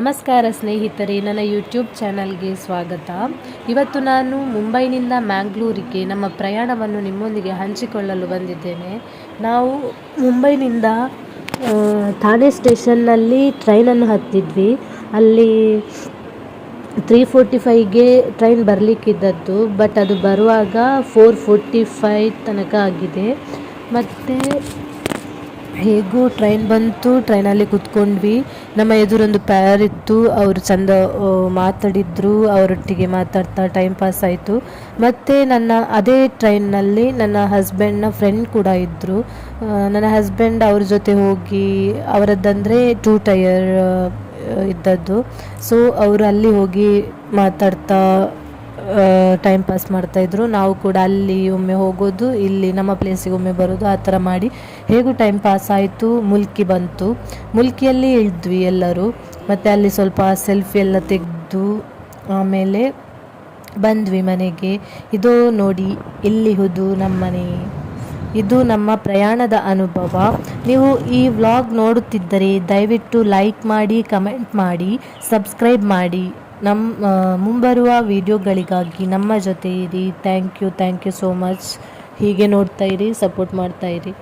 ನಮಸ್ಕಾರ ಸ್ನೇಹಿತರೆ, ನನ್ನ ಯೂಟ್ಯೂಬ್ ಚಾನಲ್ಗೆ ಸ್ವಾಗತ. ಇವತ್ತು ನಾನು ಮುಂಬೈನಿಂದ ಮ್ಯಾಂಗ್ಳೂರಿಗೆ ನಮ್ಮ ಪ್ರಯಾಣವನ್ನು ನಿಮ್ಮೊಂದಿಗೆ ಹಂಚಿಕೊಳ್ಳಲು ಬಂದಿದ್ದೇನೆ. ನಾವು ಮುಂಬೈನಿಂದ ಥಾಣೆ ಸ್ಟೇಷನ್ನಲ್ಲಿ ಟ್ರೈನನ್ನು ಹತ್ತಿದ್ವಿ. ಅಲ್ಲಿ 3:45ಗೆ ಟ್ರೈನ್ ಬರಲಿಕ್ಕಿದ್ದದ್ದು, ಬಟ್ ಅದು ಬರುವಾಗ 4:45 ತನಕ ಆಗಿದೆ. ಮತ್ತು ಹೇಗೂ ಟ್ರೈನ್ ಬಂತು, ಟ್ರೈನಲ್ಲಿ ಕೂತ್ಕೊಂಡ್ವಿ. ನಮ್ಮ ಎದುರೊಂದು ಪ್ಯಾರ್ ಇತ್ತು, ಅವರು ಚಂದ ಮಾತಾಡಿದ್ರು, ಅವರೊಟ್ಟಿಗೆ ಮಾತಾಡ್ತಾ ಟೈಮ್ ಪಾಸ್ ಆಯಿತು. ಮತ್ತು ಅದೇ ಟ್ರೈನ್ನಲ್ಲಿ ನನ್ನ ಹಸ್ಬೆಂಡ್ನ ಫ್ರೆಂಡ್ ಕೂಡ ಇದ್ದರು. ನನ್ನ ಹಸ್ಬೆಂಡ್ ಅವ್ರ ಜೊತೆ ಹೋಗಿ, ಅವರದ್ದಂದರೆ 2 ಟೈರ್ ಇದ್ದದ್ದು. ಸೊ ಅವರು ಅಲ್ಲಿ ಹೋಗಿ ಮಾತಾಡ್ತಾ ಟೈಮ್ ಪಾಸ್ ಮಾಡ್ತಾಯಿದ್ರು. ನಾವು ಕೂಡ ಅಲ್ಲಿ ಒಮ್ಮೆ ಹೋಗೋದು, ಇಲ್ಲಿ ನಮ್ಮ ಪ್ಲೇಸಿಗೆ ಒಮ್ಮೆ ಬರೋದು, ಆ ಥರ ಮಾಡಿ ಹೇಗೂ ಟೈಮ್ ಪಾಸ್ ಆಯಿತು. ಮುಲ್ಕಿ ಬಂತು, ಮುಲ್ಕಿಯಲ್ಲಿ ಇಳಿದ್ವಿ ಎಲ್ಲರೂ. ಮತ್ತು ಅಲ್ಲಿ ಸ್ವಲ್ಪ ಸೆಲ್ಫಿ ಎಲ್ಲ ತೆಗೆದು ಆಮೇಲೆ ಬಂದ್ವಿ ಮನೆಗೆ. ಇದು ನೋಡಿ, ಇಲ್ಲಿಹುದು ನಮ್ಮನೆ. ಇದು ನಮ್ಮ ಪ್ರಯಾಣದ ಅನುಭವ. ನೀವು ಈ ವ್ಲಾಗ್ ನೋಡುತ್ತಿದ್ದರೆ ದಯವಿಟ್ಟು ಲೈಕ್ ಮಾಡಿ, ಕಮೆಂಟ್ ಮಾಡಿ, ಸಬ್ಸ್ಕ್ರೈಬ್ ಮಾಡಿ. ನಮ್ಮ ಮುಂಬರುವ ವಿಡಿಯೋಗಳಿಗಾಗಿ ನಮ್ಮ ಜೊತೆ ಇರಿ. Thank you so much. ಹೀಗೆ ನೋಡ್ತಾ ಇರಿ, ಸಪೋರ್ಟ್ ಮಾಡ್ತಾ ಇರಿ.